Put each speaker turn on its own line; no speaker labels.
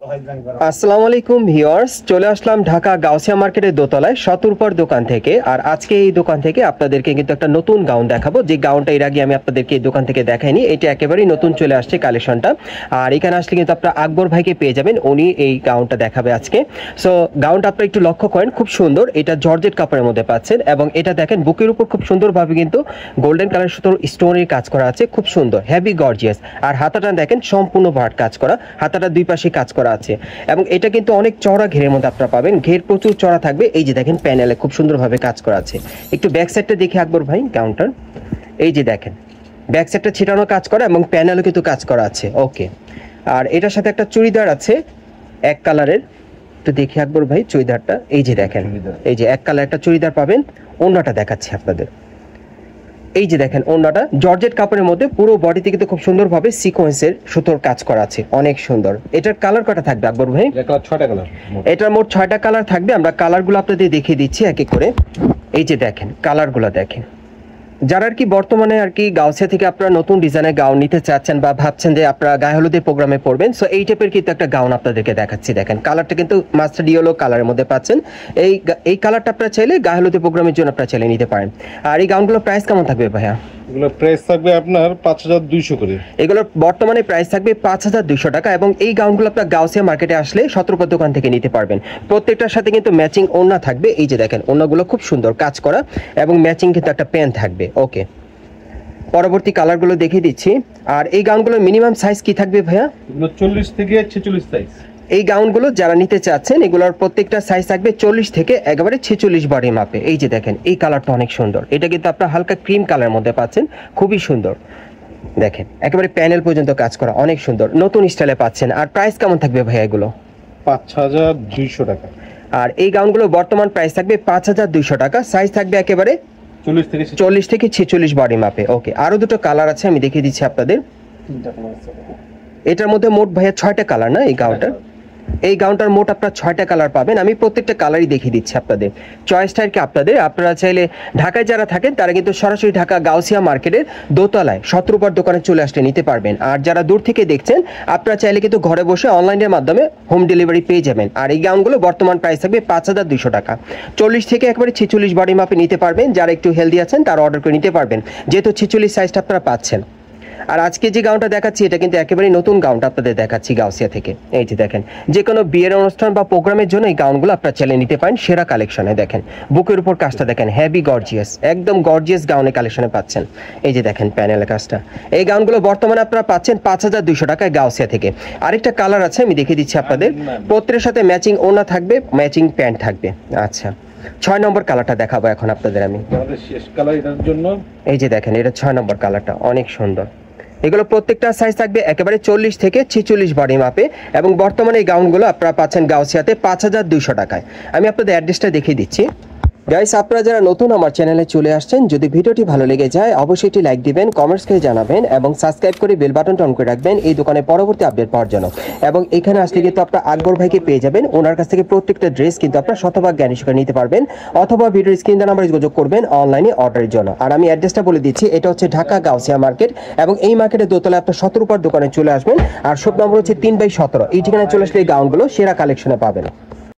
আসসালামু আলাইকুম ভিউয়ার্স, চলে আসলাম ঢাকা গাউসিয়া মার্কেটের দোতলায় শতরূপার দোকান থেকে। আর আজকে এই দোকান থেকে আপনাদেরকে কিন্তু একটা নতুন গাউন দেখাবো, যে গাউনটা এর আগে আমি আপনাদেরকে এই দোকান থেকে দেখাইনি। এটা একেবারেই নতুন চলে আসছে কালেকশনটা। আর এখানে আসলে কিন্তু আপনারা আকবর ভাইকে পেয়ে যাবেন, উনি এই গাউনটা দেখাবে আজকে। সো গাউনটা আপনারা একটু লক্ষ্য করেন, খুব সুন্দর। এটা জর্জেট কাপড়ের মধ্যে পাচ্ছেন এবং এটা দেখেন বুকের উপর খুব সুন্দরভাবে কিন্তু গোল্ডেন কালার সুতোর স্টোনের কাজ করা আছে, খুব সুন্দর হেভি গর্জিয়াস। আর হাতাটা দেখেন সম্পূর্ণ ভাট কাজ করা, হাতাটা দুই পাশে কাজ করা আছে এবং এটা কিন্তু অনেক চওড়া ঘেরের মধ্যে আপনারা পাবেন। ঘের প্রচুর চওড়া থাকবে। এই যে দেখেন প্যানেলে খুব সুন্দরভাবে কাজ করা আছে। একটু ব্যাক সাইডটা দেখি আকবর ভাই কাউন্টার। এই যে দেখেন ব্যাক সাইডটা ছিটানো কাজ করা এবং প্যানেলও কিন্তু কাজ করা আছে। ওকে, আর এটার সাথে একটা চুড়িদার আছে এক কালারের। একটু দেখি আকবর ভাই চুড়িদারটা। এই যে দেখেন, এই যে এক কালার একটা চুড়িদার পাবেন। ওড়নাটা দেখাচ্ছি আপনাদের। এই যে দেখেন ওড়নাটা জর্জেট কাপড়ের মধ্যে, পুরো বডিতে কিন্তু খুব সুন্দরভাবে সিকোয়েন্সের সুতোর কাজ করা আছে, অনেক সুন্দর। এটার কালার কটা থাকবে আকবর ভাই? এটার মোট 6টা কালার থাকবে। আমরা কালারগুলো আপনাদের দেখিয়ে দিচ্ছি এক এক করে। এই যে দেখেন কালারগুলো দেখেন। যারা আর কি বর্তমানে আর কি গাউসিয়া থেকে আপনারা নতুন ডিজাইনের গাউন নিতে চাচ্ছেন বা ভাবছেন যে আপনারা গায়ে হলুদের প্রোগ্রামে পড়বেন, সো এই টাইপের কিন্তু একটা গাউন আপনাদেরকে দেখাচ্ছি। দেখেন কালারটা কিন্তু মাস্টার্ড ইয়েলো কালারের মধ্যে পাচ্ছেন। এই কালারটা আপনারা চাইলে গায়ে হলুদের প্রোগ্রামের জন্য আপনারা চাইলে নিতে পারেন। আর এই গাউনগুলোর প্রাইস কেমন থাকবে ভাইয়া?
এগুলো প্রাইস থাকবে আপনার 5200 করে।
এগুলোর বর্তমানে প্রাইস থাকবে 5200 টাকা এবং এই গাউনগুলো আপনার গাউসিয়া মার্কেটে আসলে 17 দোকান থেকে নিতে পারবেন। প্রত্যেকটার সাথে কিন্তু ম্যাচিং ওড়না থাকবে। এই যে দেখেন ওড়নাগুলো খুব সুন্দর কাজ করা এবং ম্যাচিং কিন্তু একটা প্যান্ট থাকবে। ওকে, পরবর্তী কালারগুলো দেখিয়ে দিচ্ছি। আর এই গাউনগুলোর মিনিমাম সাইজ কি থাকবে ভাইয়া?
এগুলো 40 থেকে 46 সাইজ।
এই গাউনগুলো যারা নিতে চাচ্ছেন এগুলোর প্রত্যেকটা সাইজ থাকবে 40 থেকে একেবারে 46 বডি মাপে। এই যে দেখেন এই কালারটা অনেক সুন্দর। এটা কিন্তু আপনার হালকা ক্রিম কালারের মধ্যে পাচ্ছেন, খুবই সুন্দর। দেখেন একেবারে প্যানেল পর্যন্ত কাজ করা, অনেক সুন্দর, নতুন স্টাইলে পাচ্ছেন। আর প্রাইস কেমন থাকবে ভাইয়া এগুলো?
5200 টাকা।
আর এই গাউনগুলো বর্তমান প্রাইস থাকবে 5200 টাকা। সাইজ থাকবে একেবারে 40 থেকে 46 বডি মাপে। ওকে, আরো দুটো কালার আছে, আমি দেখিয়ে দিচ্ছি আপনাদের। এটার মধ্যে মোট ভাইয়া 6টা কালার না এই গাউনটার? এই গাউনটার মোট আপনারা 6টা কালার পাবেন। আমি প্রত্যেকটা কালারই দেখিয়ে দিচ্ছি আপনাদের। চয়েসটা আর কি আপনাদের। আপনারা চাইলে ঢাকায় যারা থাকেন তারা কিন্তু সরাসরি ঢাকা গাউসিয়া মার্কেটের দোতলায় শতরূপার দোকানে চলে আসলে নিতে পারবেন। আর যারা দূর থেকে দেখছেন আপনারা চাইলে কিন্তু ঘরে বসে অনলাইনের মাধ্যমে হোম ডেলিভারি পেয়ে যাবেন। আর এই গাউনগুলো বর্তমান প্রাইস থাকবে 5200 টাকা। 40 থেকে একবারে 46 বডি মাপে নিতে পারবেন। যারা একটু হেলদি আছেন তারা অর্ডার করে নিতে পারবেন, যেহেতু 46 সাইজটা আপনারা পাচ্ছেন। আর আজকে যে গাউনটা দেখাচ্ছি এটা কিন্তু একেবারেই নতুন গাউনটা আপনাদের দেখাচ্ছি গাউসিয়া থেকে। এই যে দেখেন, যে কোনো বিয়ের অনুষ্ঠান বা প্রোগ্রামের জন্য এই গাউনগুলো আপনারা চাইলে নিতে পারেন সেরা কালেকশনে। দেখেন বুকের উপর কাজটা দেখেন, হেভি গর্জিয়াস, একদম গর্জিয়াস গাউনের কালেকশনে পাচ্ছেন। এই যে দেখেন প্যানেলের কাজটা। এই গাউনগুলো বর্তমানে আপনারা পাচ্ছেন 5200 টাকায় গাউসিয়া থেকে। আরেকটা কালার আছে, আমি দেখিয়ে দিচ্ছি আপনাদের। প্রত্যেকের সাথে ম্যাচিং ওড়না থাকবে, ম্যাচিং প্যান্ট থাকবে। আচ্ছা, 6 নম্বর কালারটা দেখাবো এখন আপনাদের আমি।
শেষ কালার এটার জন্য। এই
যে দেখেন এটা 6 নম্বর কালারটা, অনেক সুন্দর। এগুলো প্রত্যেকটা সাইজ থাকবে একেবারে 40 থেকে 46 বডি মাপে এবং বর্তমানে এই গাউনগুলো আপনারা পাচ্ছেন গাউসিয়াতে 5200 টাকায়। আমি আপনাদের অ্যাড্রেসটা দেখিয়ে দিচ্ছি। গাইস, আপনারা যারা নতুন আমার চ্যানেলে চলে আসছেন, যদি ভিডিওটি ভালো লেগে যায় অবশ্যই একটি লাইক দিবেন, কমেন্টস করে জানাবেন এবং সাবস্ক্রাইব করে বেল বাটনটা অন করে রাখবেন এই দোকানে পরবর্তী আপডেট পাওয়ার জন্য। এবং এখানে আসলে কিন্তু আপনারা আকবর ভাইকে পেয়ে যাবেন। ওনার কাছ থেকে প্রত্যেকটা ড্রেস কিন্তু আপনারা শতভাগ গ্যারান্টি সহকারে নিতে পারবেন, অথবা ভিডিওর স্ক্রিন নাম্বারে যোগাযোগ করবেন অনলাইনে অর্ডারের জন্য। আর আমি অ্যাড্রেসটা বলে দিচ্ছি, এটা হচ্ছে ঢাকা গাউসিয়া মার্কেট এবং এই মার্কেটের দোতলায় আপনার শতরূপার দোকানে চলে আসবেন। আর শপ নম্বর হচ্ছে 3/17। এই ঠিকানায় চলে আসলে এই গাউনগুলো সেরা কালেকশনে পাবেন।